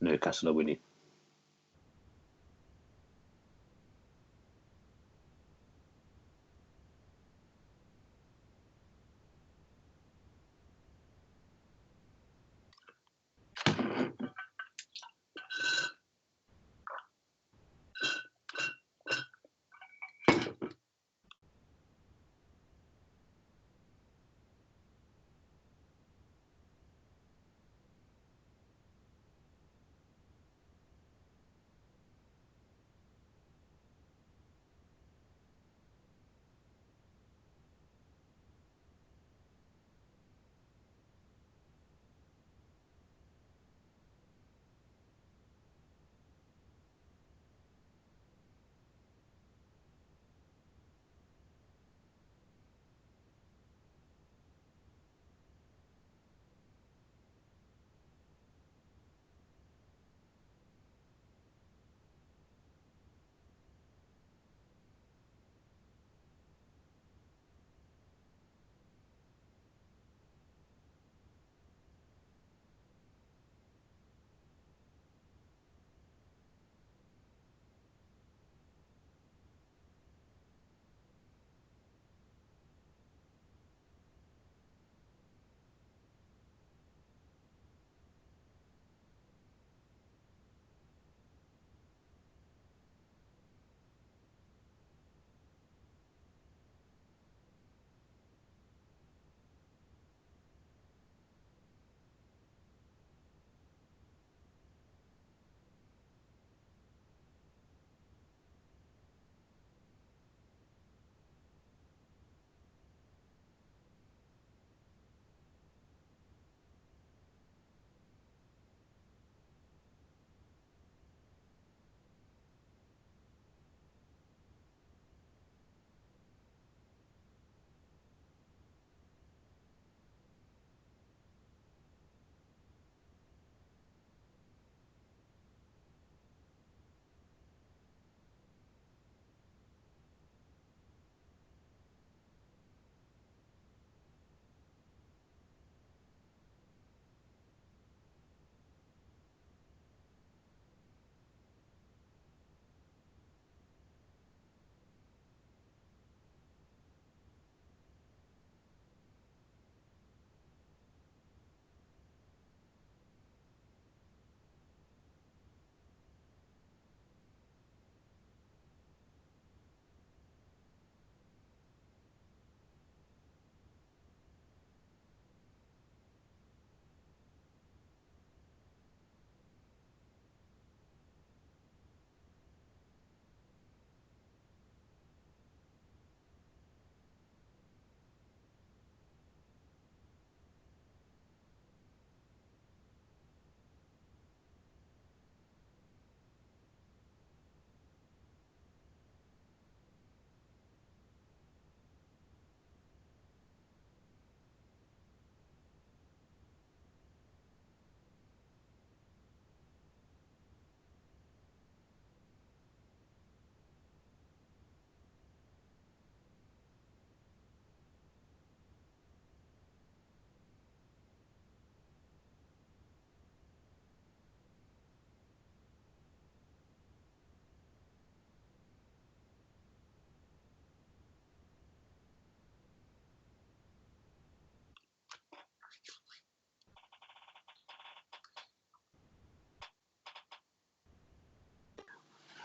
Newcastle are winning.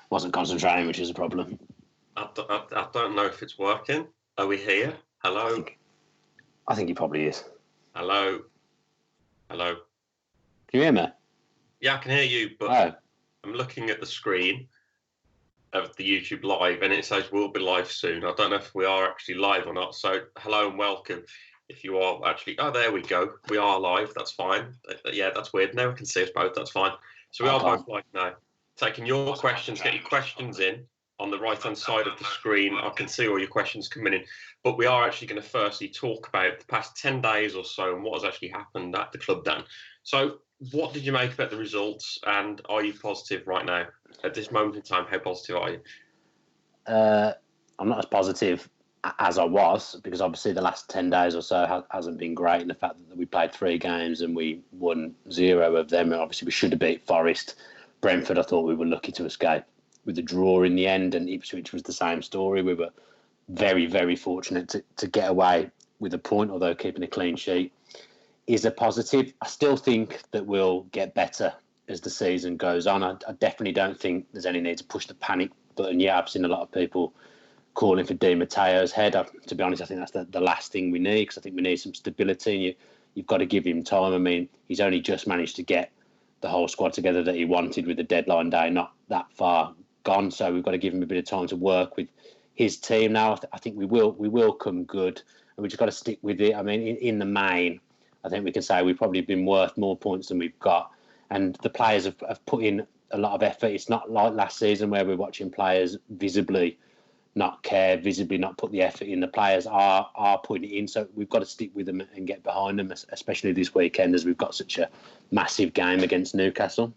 Wasn't concentrating, which is a problem. I don't know if it's working. Are we here? Hello? I think he probably is. Hello? Hello? Can you hear me? Yeah, I can hear you, but I'm looking at the screen of the YouTube live and it says we'll be live soon. I don't know if we are actually live or not. So hello and welcome. If you are actually, oh, there we go. We are live. That's fine. Yeah, that's weird. Now we can see us both. That's fine. So we are both live now. Taking your questions, get your questions in on the right-hand side of the screen. I can see all your questions coming in. But we are actually going to firstly talk about the past 10 days or so and what has actually happened at the club, Dan. So what did you make about the results and are you positive right now? At this moment in time, how positive are you? I'm not as positive as I was, because obviously the last 10 days or so hasn't been great. And the fact that we played 3 games and we won 0 of them, and obviously we should have beat Forest. Brentford, I thought we were lucky to escape with the draw in the end, and Ipswich was the same story. We were very, very fortunate to get away with a point, although keeping a clean sheet is a positive. I still think that we'll get better as the season goes on. I definitely don't think there's any need to push the panic button yet. I've seen a lot of people calling for Di Matteo's head. To be honest, I think that's the last thing we need, because I think we need some stability, and you've got to give him time. I mean, he's only just managed to get the whole squad together that he wanted with the deadline day not that far gone, so we've got to give him a bit of time to work with his team now. I think we will come good, and we just got to stick with it. I mean, in the main, I think we can say we've probably been worth more points than we've got, and the players have put in a lot of effort. It's not like last season where we're watching players visibly not care, visibly not put the effort in. The players are putting it in, so we've got to stick with them and get behind them, especially this weekend as we've got such a massive game against Newcastle.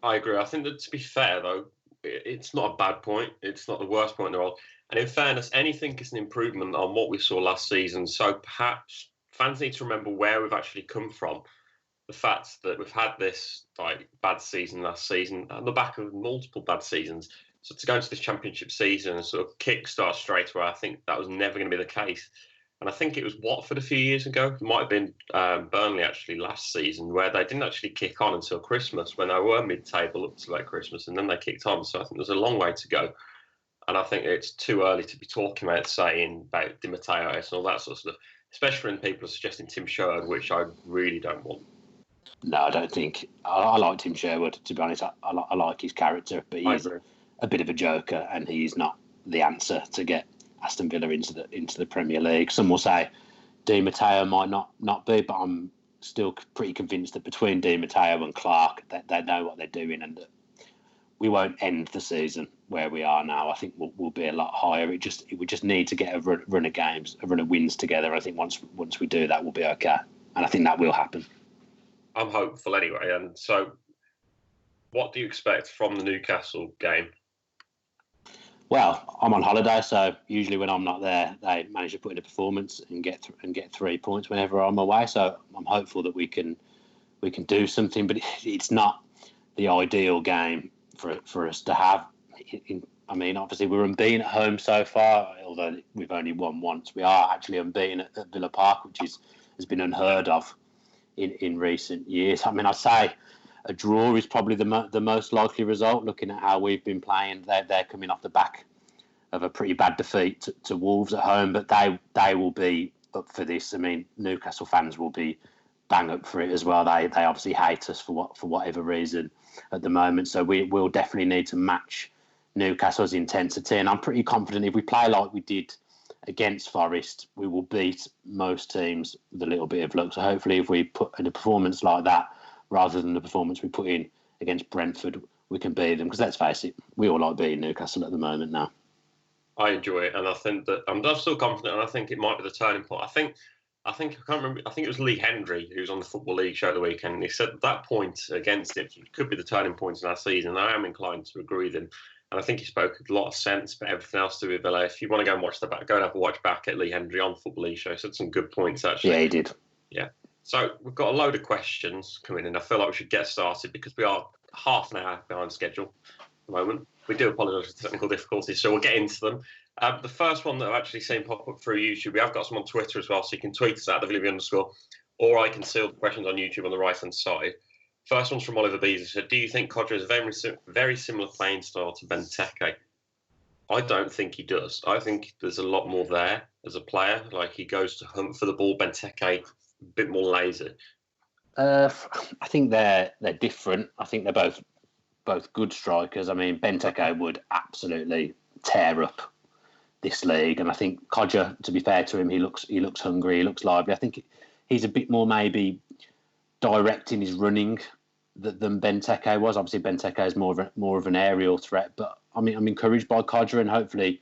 I agree. I think that, to be fair, though, it's not a bad point. It's not the worst point in the world. And in fairness, anything is an improvement on what we saw last season. So perhaps fans need to remember where we've actually come from. The fact that we've had this bad season last season, on the back of multiple bad seasons. So to go into this championship season and sort of kickstart straight away, I think that was never going to be the case. And I think it was Watford a few years ago. It might have been Burnley actually last season, where they didn't actually kick on until Christmas, when they were mid-table up to like Christmas, and then they kicked on. So I think there's a long way to go. And I think it's too early to be talking about saying about Di Matteo and all that sort of stuff, especially when people are suggesting Tim Sherwood, which I really don't want. No, I don't think. I like Tim Sherwood, to be honest. I like his character, but he's a bit of a joker, and he's not the answer to get Aston Villa into the Premier League. Some will say Di Matteo might not be, but I'm still pretty convinced that between Di Matteo and Clark, that they know what they're doing, and that we won't end the season where we are now. I think we'll be a lot higher. We just need to get a run of games, a run of wins together. I think once we do that, we'll be okay, and I think that will happen. I'm hopeful anyway. And so, what do you expect from the Newcastle game? Well, I'm on holiday, so usually when I'm not there, they manage to put in a performance and get 3 points whenever I'm away. So I'm hopeful that we can do something, but it's not the ideal game for us to have. I mean, obviously we're unbeaten at home so far, although we've only won once. We are actually unbeaten at Villa Park, which has been unheard of in recent years. I mean, I say a draw is probably the most likely result, looking at how we've been playing. They're coming off the back of a pretty bad defeat to Wolves at home, but they will be up for this. I mean, Newcastle fans will be bang up for it as well. They obviously hate us for whatever reason at the moment, so we will definitely need to match Newcastle's intensity. And I'm pretty confident if we play like we did against Forest, we will beat most teams with a little bit of luck. So hopefully if we put in a performance like that, rather than the performance we put in against Brentford, we can beat them. Because let's face it, we all like beating Newcastle at the moment now. I enjoy it, and I think that I'm still confident, and I think it might be the turning point. I think I can't remember. I think it was Lee Hendry who was on the Football League show the weekend. And he said that point against it could be the turning point in our season. And I am inclined to agree with him. And I think he spoke a lot of sense, but everything else to do with Villa. If you want to go and watch the back, go and have a watch back at Lee Hendry on the Football League show. He said some good points, actually. Yeah, he did. Yeah. So we've got a load of questions coming in. I feel like we should get started because we are half an hour behind schedule at the moment. We do apologise for technical difficulties, so we'll get into them. The first one that I've actually seen pop up through YouTube, we have got some on Twitter as well, so you can tweet us at @TheVilliby_, or I can see all the questions on YouTube on the right-hand side. First one's from Oliver Beasley. So, do you think Kodjo is a very similar playing style to Benteke? I don't think he does. I think there's a lot more there as a player. Like, he goes to hunt for the ball. Benteke, a bit more lazy. I think they're different. I think they're both good strikers. I mean, Benteke would absolutely tear up this league, and I think Kodjo, to be fair to him, he looks hungry, he looks lively. I think he's a bit more maybe direct in his running than Benteke was. Obviously, Benteke is more of an aerial threat, but I mean, I'm encouraged by Kodjo, and hopefully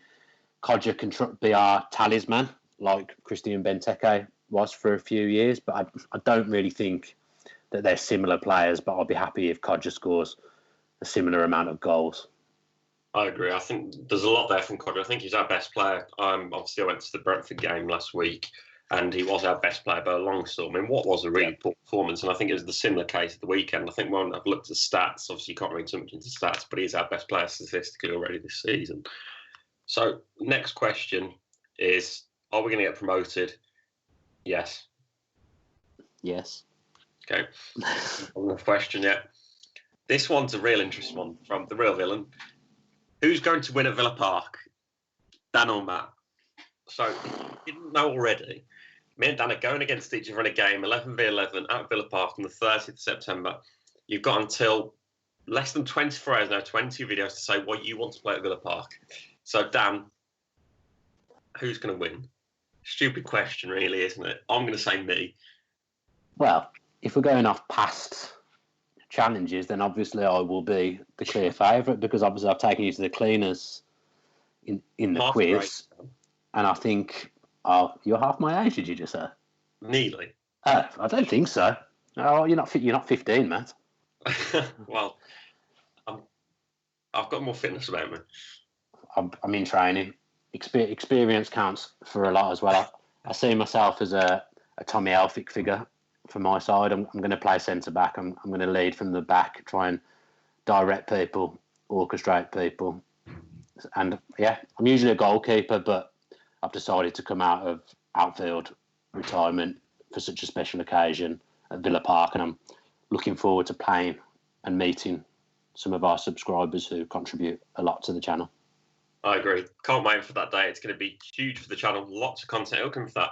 Kodjo can be our talisman like Christian Benteke was for a few years. But I don't really think that they're similar players, but I'll be happy if Kodjo scores a similar amount of goals. I agree. I think there's a lot there from Codger. I think he's our best player. Obviously, I went to the Brentford game last week, and he was our best player by a long shot. I mean, what was a really poor performance? And I think it was the similar case at the weekend. I think when I've looked at stats, obviously you can't read too much into stats, but he's our best player statistically already this season. So, next question is, are we going to get promoted? Yes. Yes. Okay. Another question yet. This one's a real interesting one from the real villain. Who's going to win at Villa Park? Dan or Matt? So, if you didn't know already, me and Dan are going against each other in a game, 11v11 at Villa Park on the 30th of September. You've got until less than 24 hours now, 20 videos to say what you want to play at Villa Park. So, Dan, who's going to win? Stupid question, really, isn't it? I'm going to say me. Well, if we're going off past challenges, then obviously I will be the clear favourite because obviously I've taken you to the cleaners in the quiz, and I think you're half my age. Did you just say? Nearly. I don't think so. Oh, you're not 15, Matt. Well, I've got more fitness about me. I'm in training. Experience counts for a lot as well. I see myself as a Tommy Elphick figure. For my side, I'm going to play centre back. I'm going to lead from the back, try and direct people, orchestrate people, and I'm usually a goalkeeper, but I've decided to come out of outfield retirement for such a special occasion at Villa Park, and I'm looking forward to playing and meeting some of our subscribers who contribute a lot to the channel. I agree. Can't wait for that day. It's going to be huge for the channel. Lots of content will come for that.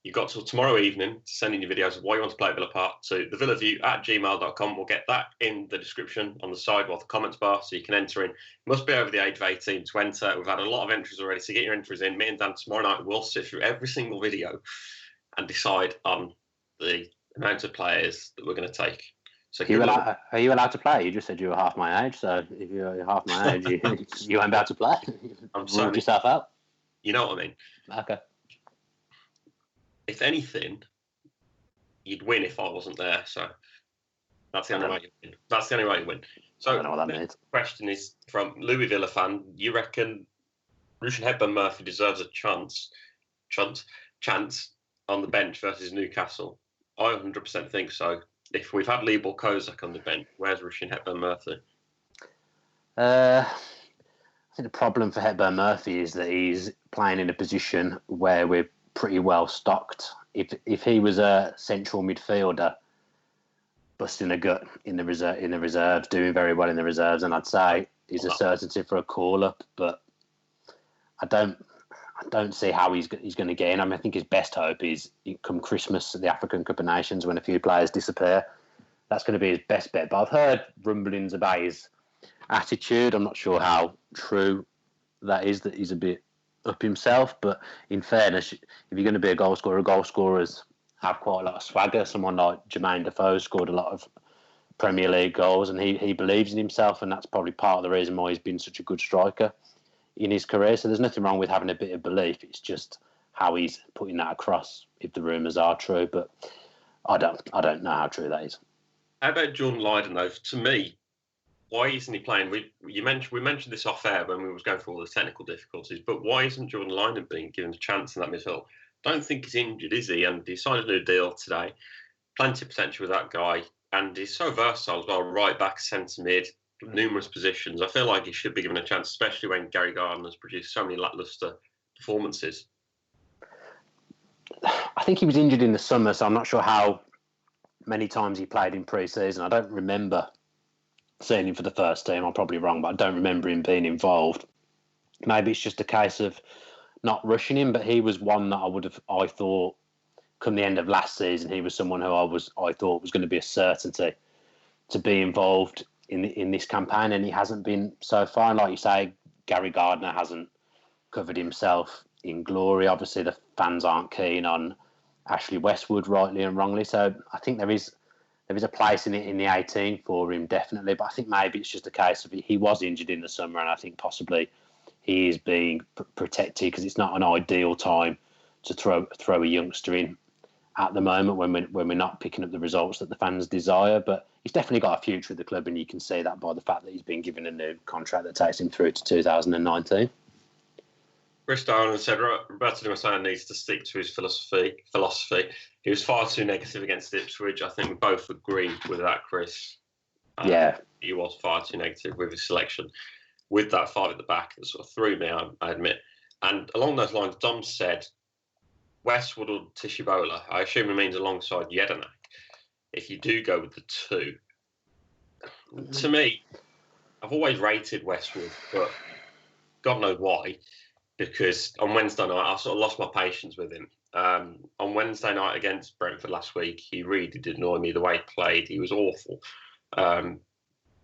You've got till tomorrow evening to send in your videos of why you want to play at Villa Park to thevillaview@gmail.com. We'll get that in the description on the side or the comments bar so you can enter in. You must be over the age of 18 to enter. We've had a lot of entries already, so get your entries in. Me and Dan tomorrow night will sit through every single video and decide on the amount of players that we're going to take. So are you allowed to play? You just said you were half my age, so if you're half my age, you won't be able to play. Ruled yourself out. You know what I mean? Okay. If anything, you'd win if I wasn't there. So that's the only way you win. That's the only way you win. So I don't know what that means. The question is from Louis Villa fan. You reckon Russian Hepburn Murphy deserves a chance on the bench versus Newcastle? I 100% think so. If we've had Libor Kozak on the bench, where's Russian Hepburn Murphy? I think the problem for Hepburn Murphy is that he's playing in a position where we're pretty well stocked. If he was a central midfielder, busting a gut in the reserves, doing very well in the reserves, and I'd say he's a certainty for a call up. But I don't see how he's going to get in. I mean, I think his best hope is come Christmas at the African Cup of Nations when a few players disappear. That's going to be his best bet. But I've heard rumblings about his attitude. I'm not sure how true that is, that he's a bit up himself. But in fairness, if you're going to be a goal scorers have quite a lot of swagger. Someone like Jermaine Defoe scored a lot of Premier League goals, and he believes in himself, and that's probably part of the reason why he's been such a good striker in his career. So there's nothing wrong with having a bit of belief. It's just how he's putting that across, if the rumours are true. But I don't know how true that is. How about Jordan Lyden, though? To me, why isn't he playing? We mentioned this off air when we was going through all the technical difficulties, but why isn't Jordan Lyden being given a chance in that midfield? Don't think he's injured, is he? And he signed a new deal today. Plenty of potential with that guy, and he's so versatile as well. Right back, centre mid, numerous positions. I feel like he should be given a chance, especially when Gary Gardner's produced so many lacklustre performances. I think he was injured in the summer, so I'm not sure how many times he played in pre-season. I don't remember seeing him for the first team. I'm probably wrong, but I don't remember him being involved. Maybe it's just a case of not rushing him, but he was one that I thought, come the end of last season, he was someone who I thought was going to be a certainty to be involved in this campaign, and he hasn't been so far. And like you say, Gary Gardner hasn't covered himself in glory. Obviously, the fans aren't keen on Ashley Westwood, rightly and wrongly. So I think there is a place in the 18 for him, definitely. But I think maybe it's just a case of he was injured in the summer, and I think possibly he is being protected because it's not an ideal time to throw a youngster in at the moment when we're not picking up the results that the fans desire. But he's definitely got a future at the club, and you can see that by the fact that he's been given a new contract that takes him through to 2019. Chris Darwin said Roberto Di Matteo needs to stick to his philosophy. He was far too negative against Ipswich. I think we both agree with that, Chris. Yeah. He was far too negative with his selection. With that 5 at the back, that sort of threw me, I admit. And along those lines, Dom said Westwood or Tishibola. I assume it means alongside Jedinak. If you do go with the 2. To me, I've always rated Westwood, but God knows why. Because on Wednesday night, I sort of lost my patience with him. On Wednesday night against Brentford last week, he really did annoy me the way he played. He was awful.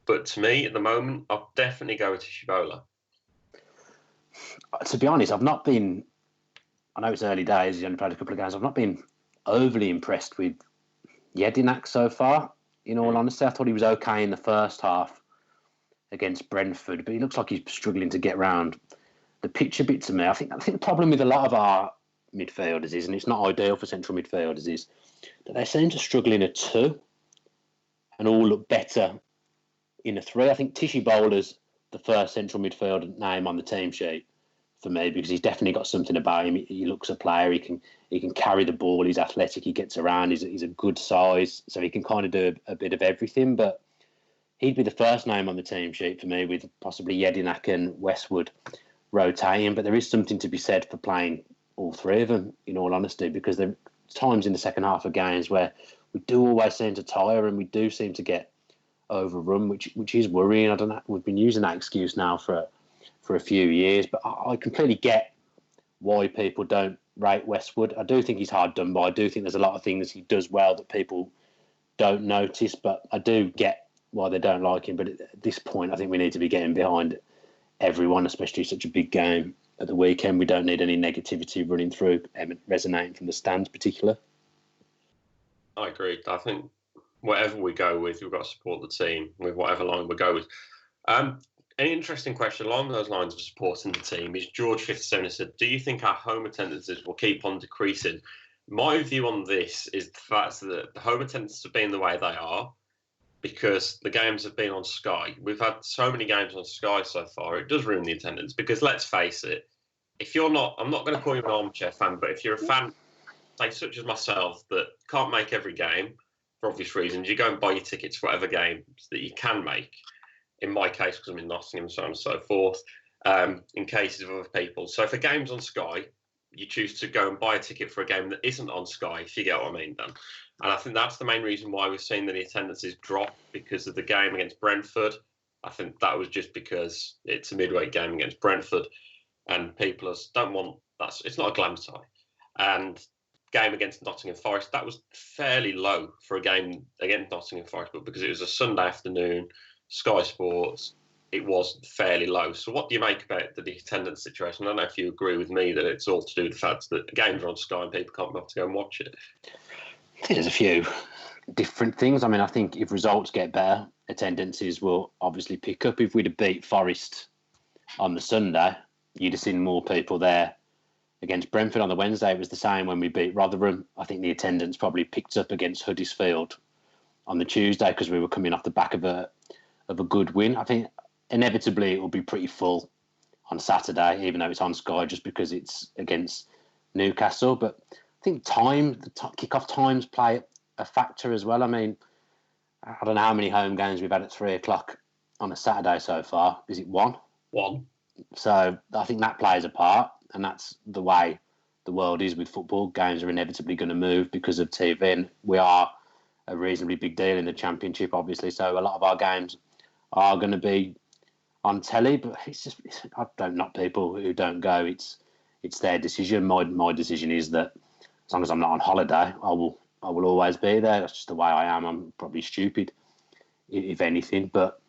But to me, at the moment, I'll definitely go with Tishibola. To be honest, I've not been... I know it's early days, he's only played a couple of games. I've not been overly impressed with Jedinak so far, in all honesty. I thought he was okay in the first half against Brentford, but he looks like he's struggling to get round the pitch a bit to me. I think the problem with a lot of our midfielders is, and it's not ideal for central midfielders, is that they seem to struggle in a 2 and all look better in a 3. I think Tishibola's the first central midfielder name on the team sheet for me, because he's definitely got something about him. He looks a player. He can carry the ball. He's athletic. He gets around. He's a good size, so he can kind of do a bit of everything. But he'd be the first name on the team sheet for me, with possibly Jedinak and Westwood rotating. But there is something to be said for playing all 3 of them, in all honesty, because there are times in the second half of games where we do always seem to tire and we do seem to get overrun, which is worrying. I don't know. We've been using that excuse now for a few years, but I completely get why people don't rate Westwood. I do think he's hard done by. I do think there's a lot of things he does well that people don't notice, but I do get why they don't like him. But at this point, I think we need to be getting behind everyone, especially such a big game at the weekend. We don't need any negativity running through, resonating from the stands particularly. I agree. I think whatever we go with, we've got to support the team with whatever line we go with. An interesting question along those lines of supporting the team is George 57 said, do you think our home attendances will keep on decreasing? My view on this is the fact that the home attendances have been the way they are because the games have been on Sky. We've had so many games on Sky so far, it does ruin the attendance because let's face it, if you're not, I'm not going to call you an armchair fan, but if you're a fan, say such as myself, that can't make every game for obvious reasons, you go and buy your tickets for whatever games that you can make. In my case, because I'm in Nottingham, so on and so forth, in cases of other people. So if a game's on Sky, you choose to go and buy a ticket for a game that isn't on Sky, if you get what I mean, Dan. And I think that's the main reason why we've seen that the attendances drop because of the game against Brentford. I think that was just because it's a midweek game against Brentford and people don't want that. It's not a glam tie. And game against Nottingham Forest, that was fairly low for a game against Nottingham Forest, but because it was a Sunday afternoon, Sky Sports, it was fairly low. So what do you make about the attendance situation? I don't know if you agree with me that it's all to do with the fact that the games are on Sky and people can't be able to go and watch it. I think there's a few different things. I mean, I think if results get better, attendances will obviously pick up. If we'd have beat Forest on the Sunday, you'd have seen more people there. Against Brentford on the Wednesday, it was the same when we beat Rotherham. I think the attendance probably picked up against Huddersfield on the Tuesday because we were coming off the back of a good win. I think inevitably it will be pretty full on Saturday, even though it's on Sky, just because it's against Newcastle. But I think kick-off times play a factor as well. I mean, I don't know how many home games we've had at 3 o'clock on a Saturday so far. Is it 1? 1. So I think that plays a part, and that's the way the world is with football. Games are inevitably going to move because of TV, and we are a reasonably big deal in the Championship, obviously. So a lot of our games are going to be on telly, but I don't knock people who don't go. It's their decision. My decision is that as long as I'm not on holiday, I will always be there. That's just the way I am. I'm probably stupid, if anything, but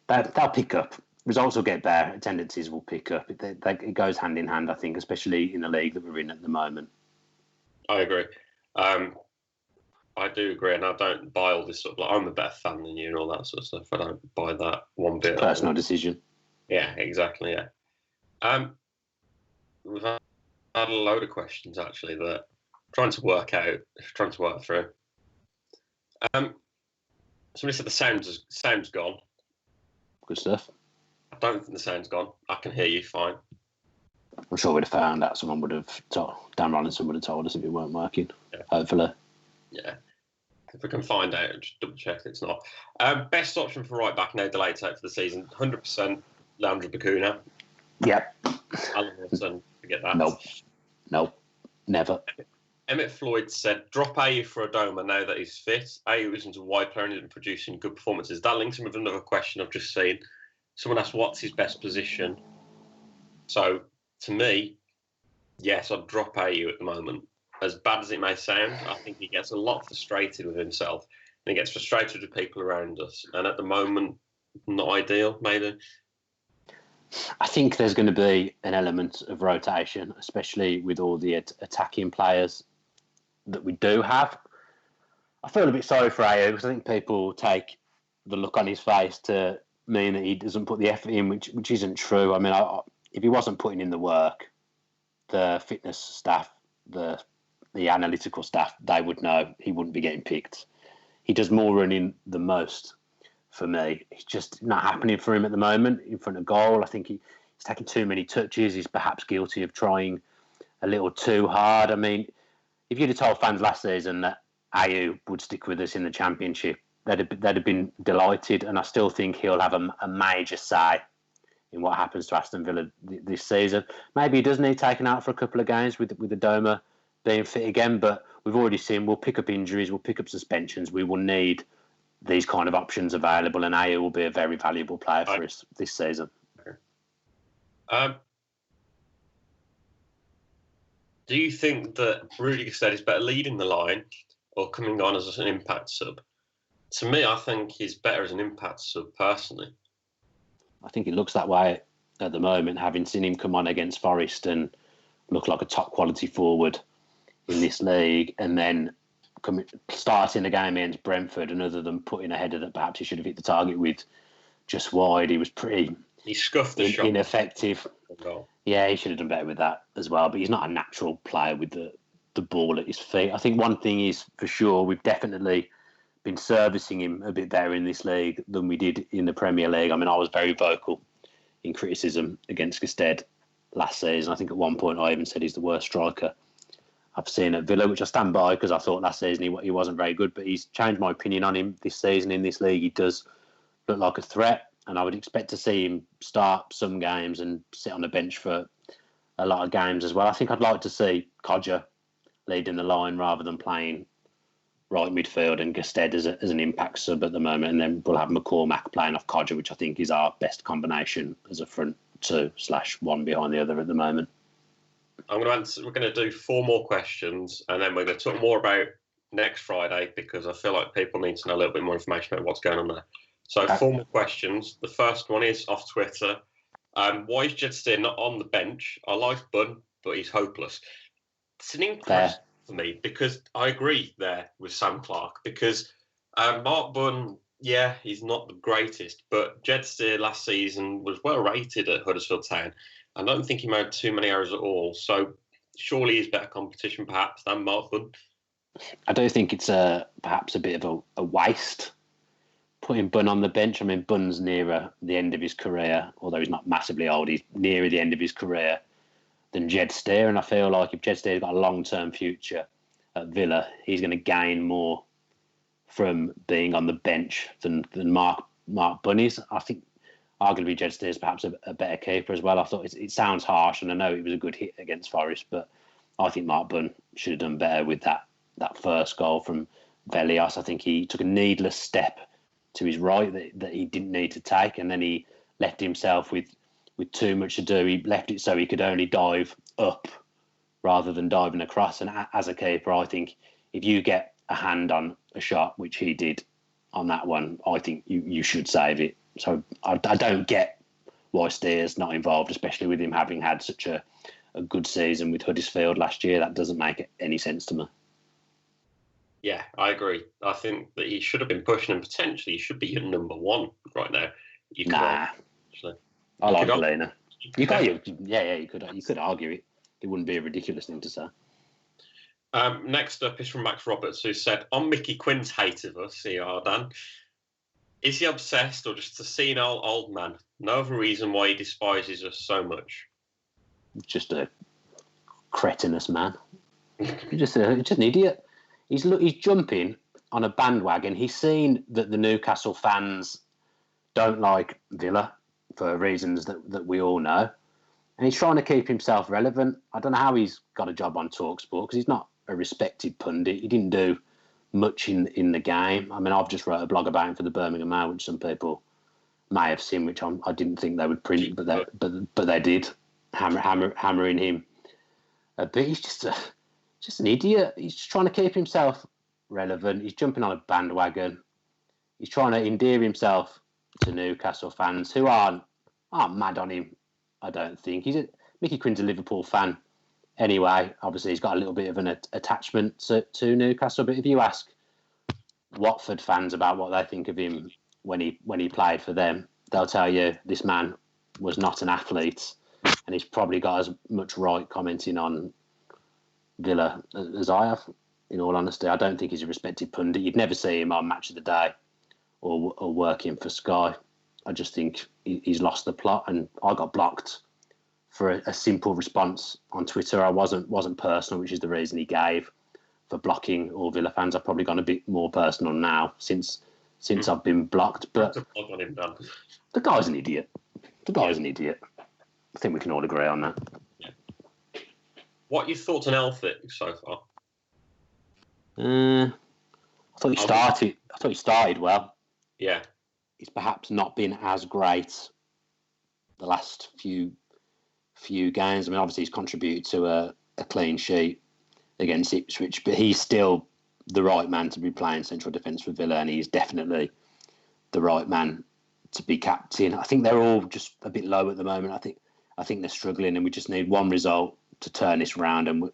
they'll pick up. Results will get better. Attendances will pick up. It goes hand in hand, I think, especially in the league that we're in at the moment. I agree. I do agree, and I don't buy all this sort of like I'm a better fan than you and all that sort of stuff. I don't buy that one bit. Personal decision. Yeah, exactly. Yeah. We've had a load of questions actually that I'm trying to work through. Somebody said the sound's gone. Good stuff. I don't think the sound's gone. I can hear you fine. I'm sure we'd have found out. Someone would have Dan Rolinson would have told us if it weren't working. Yeah. Hopefully. Yeah. If we can find out, just double check it's not. Best option for right back, no delay take for the season, 100% Leandro Bacuna. Yep. Alan Wilson, forget that. Nope. Never. Emmett Floyd said, drop Ayew for Adoma now that he's fit. Ayew isn't a wide player and isn't producing good performances. That links in with another question I've just seen. Someone asked, what's his best position? So, to me, yes, I'd drop Ayew at the moment. As bad as it may sound, I think he gets a lot frustrated with himself. And he gets frustrated with people around us. And at the moment, not ideal, maybe. I think there's going to be an element of rotation, especially with all the attacking players that we do have. I feel a bit sorry for Ayew because I think people take the look on his face to mean that he doesn't put the effort in, which isn't true. I mean, if he wasn't putting in the work, the fitness staff, the analytical staff, they would know he wouldn't be getting picked. He does more running than most for me. It's just not happening for him at the moment in front of goal. I think he's taking too many touches. He's perhaps guilty of trying a little too hard. I mean, if you'd have told fans last season that Ayew would stick with us in the Championship, they'd have been delighted, and I still think he'll have a major say in what happens to Aston Villa this season. Maybe he does need taken out for a couple of games with Adoma being fit again, but we've already seen we'll pick up injuries, we'll pick up suspensions. We will need these kind of options available, and Ayew will be a very valuable player for us this season. Do you think that Rudy Gestede is better leading the line or coming on as an impact sub? To me, I think he's better as an impact sub, personally. I think it looks that way at the moment, having seen him come on against Forest and look like a top-quality forward in this league, and then starting the game against Brentford, and other than putting a header that perhaps he should have hit the target with just wide, he was pretty ineffective. Yeah, he should have done better with that as well, but he's not a natural player with the ball at his feet. I think one thing is for sure, we've definitely been servicing him a bit better in this league than we did in the Premier League. I mean, I was very vocal in criticism against Gestede last season. I think at one point I even said he's the worst striker I've seen at Villa, which I stand by because I thought last season he wasn't very good, but he's changed my opinion on him this season in this league. He does look like a threat, and I would expect to see him start some games and sit on the bench for a lot of games as well. I think I'd like to see Codger leading the line rather than playing right midfield and Gestede as an impact sub at the moment, and then we'll have McCormack playing off Codger, which I think is our best combination as a front two/one behind the other at the moment. We're going to do 4 more questions, and then we're going to talk more about next Friday because I feel like people need to know a little bit more information about what's going on there. So 4 more questions. The first one is off Twitter. Why is Jed Steer not on the bench? I like Bunn, but he's hopeless. It's an inquest for me because I agree there with Sam Clark because Mark Bunn, yeah, he's not the greatest, but Jed Steer last season was well rated at Huddersfield Town. I don't think he made too many errors at all. So surely he's better competition perhaps than Mark Bunn. I do think it's perhaps a bit of a waste putting Bunn on the bench. I mean, Bunn's nearer the end of his career, although he's not massively old. He's nearer the end of his career than Jed Steer. And I feel like if Jed Steer's got a long-term future at Villa, he's going to gain more from being on the bench than Mark Bunn is. I think arguably Jed Steer is perhaps a better keeper as well. I thought it sounds harsh, and I know it was a good hit against Forest, but I think Mark Bunn should have done better with that first goal from Velios. I think he took a needless step to his right that he didn't need to take, and then he left himself with too much to do. He left it so he could only dive up rather than diving across. And as a keeper, I think if you get a hand on a shot, which he did on that one, I think you should save it. So I don't get why Steer's not involved, especially with him having had such a good season with Huddersfield last year. That doesn't make any sense to me. Yeah, I agree. I think that he should have been pushing, and potentially he should be your number 1 right now. I like Elena. You could argue it. It wouldn't be a ridiculous thing to say. Next up is from Max Roberts, who said, on Mickey Quinn's hate of us, Dan, Is he obsessed or just a senile old man? No other reason why he despises us so much. Just a cretinous man. just an idiot. He's jumping on a bandwagon. He's seen that the Newcastle fans don't like Villa for reasons that we all know. And he's trying to keep himself relevant. I don't know how he's got a job on TalkSport because he's not a respected pundit. He didn't do much in the game. I mean, I've just wrote a blog about him for the Birmingham Mail, which some people may have seen, which I didn't think they would print, but they did, hammering him. But he's just an idiot. He's just trying to keep himself relevant. He's jumping on a bandwagon. He's trying to endear himself to Newcastle fans who aren't mad on him. I don't think Mickey Quinn's a Liverpool fan. Anyway, obviously he's got a little bit of an attachment to Newcastle. But if you ask Watford fans about what they think of him when he played for them, they'll tell you this man was not an athlete, and he's probably got as much right commenting on Villa as I have. In all honesty, I don't think he's a respected pundit. You'd never see him on Match of the Day or working for Sky. I just think he's lost the plot, and I got blocked for a simple response on Twitter. I wasn't personal, which is the reason he gave for blocking all Villa fans. I've probably gone a bit more personal now since I've been blocked. But the guy's an idiot. I think we can all agree on that. Yeah. What are your thoughts on Elphick so far? I thought he started well. Yeah. He's perhaps not been as great the last few games. I mean, obviously he's contributed to a clean sheet against Ipswich, but he's still the right man to be playing central defence for Villa, and he's definitely the right man to be captain. I think they're all just a bit low at the moment. I think they're struggling, and we just need one result to turn this round. And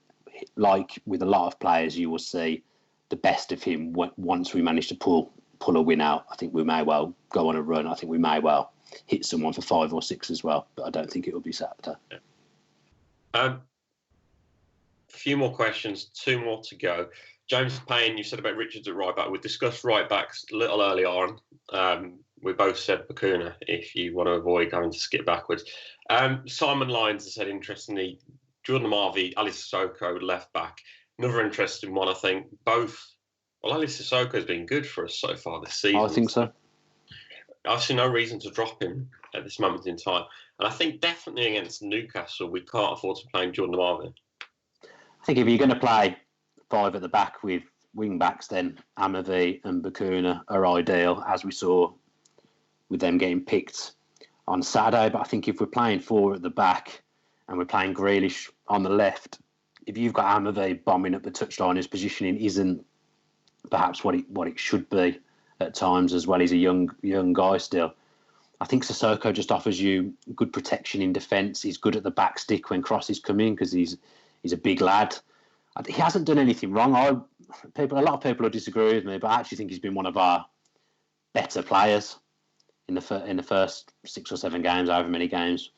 like with a lot of players, you will see the best of him once we manage to pull a win out. I think we may well go on a run. I think we may well hit someone for 5 or 6 as well, but I don't think it will be Saturday. A few more questions, 2 more to go. James Payne, you said about Richards at right back. We discussed right backs a little earlier on. We both said Bakuna if you want to avoid having to skip backwards. Simon Lyons has said, interestingly, Jordan Marvey, Ali Sissoko left back. Another interesting one, I think. Ali Sissoko has been good for us so far this season. I think so. I see no reason to drop him at this moment in time. And I think definitely against Newcastle, we can't afford to play Jordan Marvey. I think if you're going to play 5 at the back with wing backs, then Amavi and Bakuna are ideal, as we saw with them getting picked on Saturday. But I think if we're playing 4 at the back and we're playing Grealish on the left, if you've got Amavi bombing up the touchline, his positioning isn't perhaps what it should be at times as well. He's a young guy still. I think Sissoko just offers you good protection in defence. He's good at the back stick when crosses come in because he's a big lad. He hasn't done anything wrong. A lot of people will disagree with me, but I actually think he's been one of our better players in the first 6 or 7 games, however many games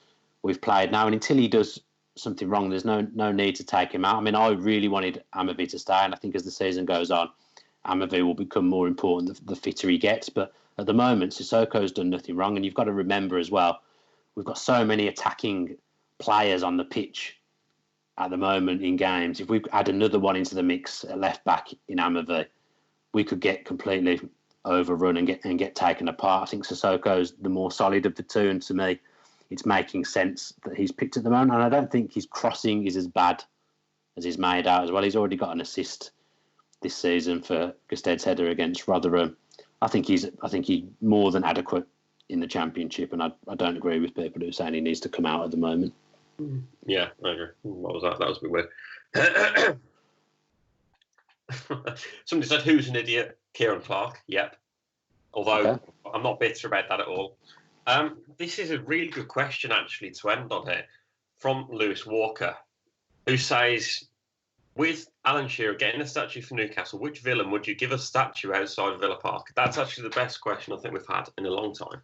we've played now. And until he does something wrong, there's no need to take him out. I mean, I really wanted Amavi to stay, and I think as the season goes on, Amavi will become more important the fitter he gets. But at the moment, Sissoko's done nothing wrong. And you've got to remember as well, we've got so many attacking players on the pitch at the moment in games. If we add another one into the mix at left back in Amavi, we could get completely overrun and get taken apart. I think Sissoko's the more solid of the two, and to me, it's making sense that he's picked at the moment. And I don't think his crossing is as bad as he's made out as well. He's already got an assist this season for Gusted's header against Rotherham. I think he's more than adequate in the Championship, and I don't agree with people who are saying he needs to come out at the moment. Yeah, I agree. What was that? That was a bit weird. Somebody said, who's an idiot? Kieran Clark. Yep. Although okay. I'm not bitter about that at all. This is a really good question, actually, to end on here, from Lewis Walker, who says, with Alan Shearer getting a statue for Newcastle, which villain would you give a statue outside Villa Park? That's actually the best question I think we've had in a long time.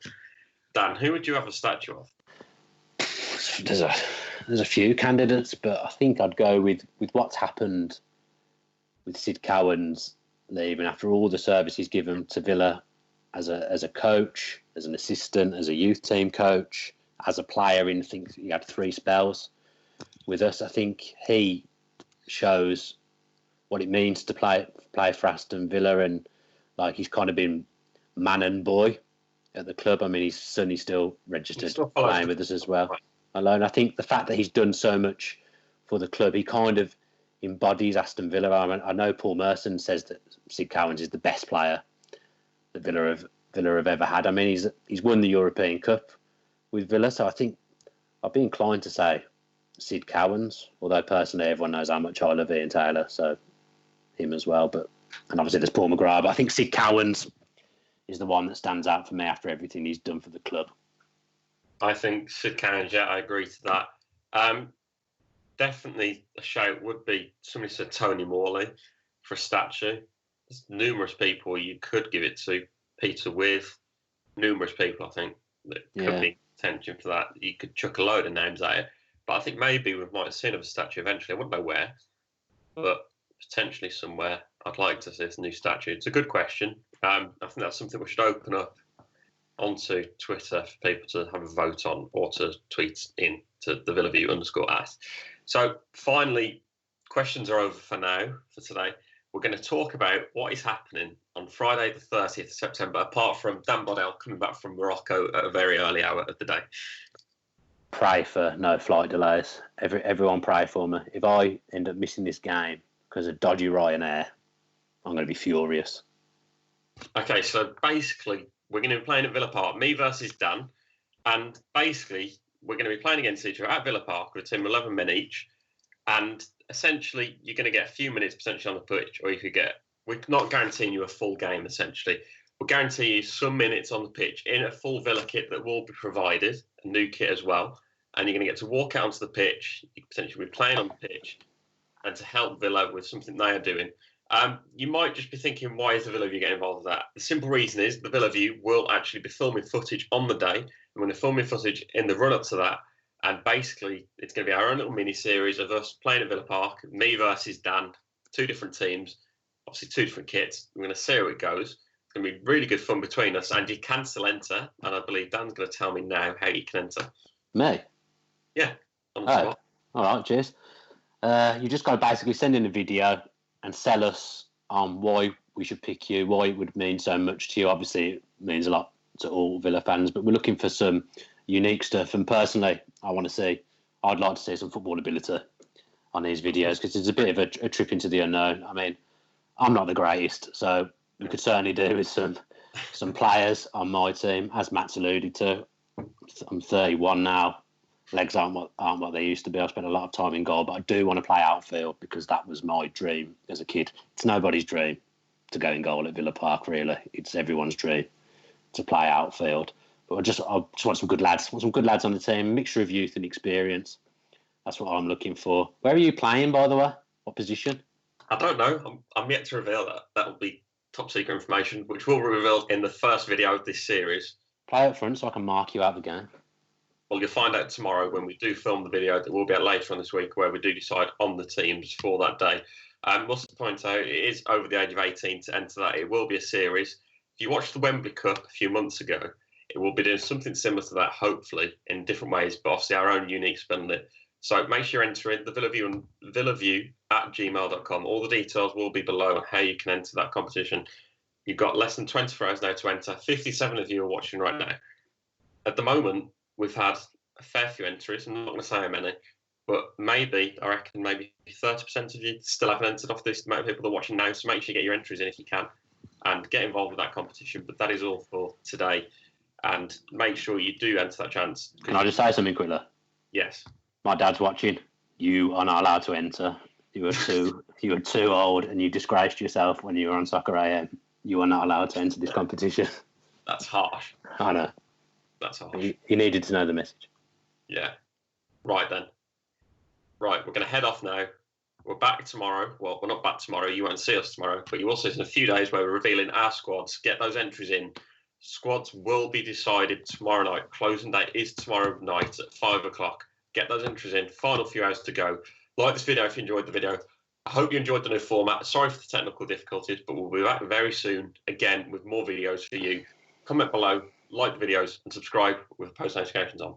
Dan, who would you have a statue of? There's a few candidates, but I think I'd go with what's happened with Sid Cowan's leaving after all the service he's given to Villa as a coach, as an assistant, as a youth team coach, as a player. I think he had 3 spells with us. I think he shows what it means to play for Aston Villa, and like he's kind of been man and boy at the club. I mean, his son is still registered playing with us as well. Alone, I think the fact that he's done so much for the club, he kind of embodies Aston Villa. I know Paul Merson says that Sid Cowans is the best player that Villa have ever had. I mean, he's won the European Cup with Villa, so I think I'd be inclined to say Sid Cowans, although personally everyone knows how much I love Ian Taylor, so him as well. And obviously there's Paul McGrath, but I think Sid Cowans is the one that stands out for me after everything he's done for the club. I think Sid Cowans, yeah, I agree to that. Definitely a shout would be, somebody said Tony Morley for a statue. There's numerous people you could give it to. Peter With, numerous people, I think, that could be attention for that. You could chuck a load of names at it. But I think maybe we might have seen of a statue eventually. I wouldn't know where, but potentially somewhere. I'd like to see this new statue. It's a good question. I think that's something we should open up onto Twitter for people to have a vote on, or to tweet in to the Villaview _ask. So finally, questions are over for now, for today. We're going to talk about what is happening on Friday the 30th of September, apart from Dan Bodell coming back from Morocco at a very early hour of the day. Pray for no flight delays. Everyone pray for me. If I end up missing this game because of dodgy Ryanair, I'm going to be furious. Okay, so basically, we're going to be playing at Villa Park, me versus Dan, and basically, we're going to be playing against each other at Villa Park with a team of 11 men each, and essentially, you're going to get a few minutes potentially on the pitch, or you could get, we're not guaranteeing you a full game, essentially. We'll guarantee you some minutes on the pitch in a full Villa kit that will be provided, a new kit as well, and you're going to get to walk out onto the pitch, you could potentially be playing on the pitch, and to help Villa with something they are doing. You might just be thinking, why is the Villaview getting involved with that? The simple reason is the Villaview will actually be filming footage on the day, and we're going to film footage in the run-up to that, and basically it's going to be our own little mini-series of us playing at Villa Park, me versus Dan, 2 different teams, obviously 2 different kits. We're going to see how it goes. It's going to be really good fun between us, and you can still enter, and I believe Dan's going to tell me now how you can enter. Me? Yeah, on the spot. All right, cheers. You just got to basically send in a video and sell us on why we should pick you, why it would mean so much to you. Obviously, it means a lot to all Villa fans, but we're looking for some unique stuff. And personally, I'd like to see some football ability on these videos, because it's a bit of a trip into the unknown. I mean, I'm not the greatest, so we could certainly do with some players on my team, as Matt's alluded to. I'm 31 now. Legs aren't what they used to be. I've spent a lot of time in goal, but I do want to play outfield because that was my dream as a kid. It's nobody's dream to go in goal at Villa Park, really. It's everyone's dream to play outfield. But I just want some good lads. I want some good lads on the team, a mixture of youth and experience. That's what I'm looking for. Where are you playing, by the way? What position? I don't know. I'm yet to reveal that. That will be top secret information, which will be revealed in the first video of this series. Play up front so I can mark you out the game. Well, you'll find out tomorrow when we do film the video that will be out later on this week, where we do decide on the teams for that day. Must point out, it is over the age of 18 to enter that. It will be a series. If you watched the Wembley Cup a few months ago, it will be doing something similar to that, hopefully, in different ways, but obviously our own unique spin on it. So make sure you're entering the Villaview at gmail.com. All the details will be below on how you can enter that competition. You've got less than 24 hours now to enter. 57 of you are watching right now. At the moment, we've had a fair few entries. I'm not going to say how many, but maybe 30% of you still haven't entered off this amount of people that are watching now. So make sure you get your entries in if you can and get involved with that competition. But that is all for today. And make sure you do enter that chance. Can I just say something quickly? Yes. My dad's watching. You are not allowed to enter. You were too old, and you disgraced yourself when you were on Soccer AM. You are not allowed to enter this competition. That's harsh. I know. That's harsh. You needed to know the message. Yeah. Right then. Right, we're going to head off now. We're back tomorrow. Well, we're not back tomorrow. You won't see us tomorrow, but you will see us in a few days where we're revealing our squads. Get those entries in. Squads will be decided tomorrow night. Closing date is tomorrow night at 5 o'clock. Get those entries in. Final few hours to go. Like this video if you enjoyed the video. I hope you enjoyed the new format. Sorry for the technical difficulties, but we'll be back very soon again with more videos for you. comment below, like the videos, and subscribe with post notifications on.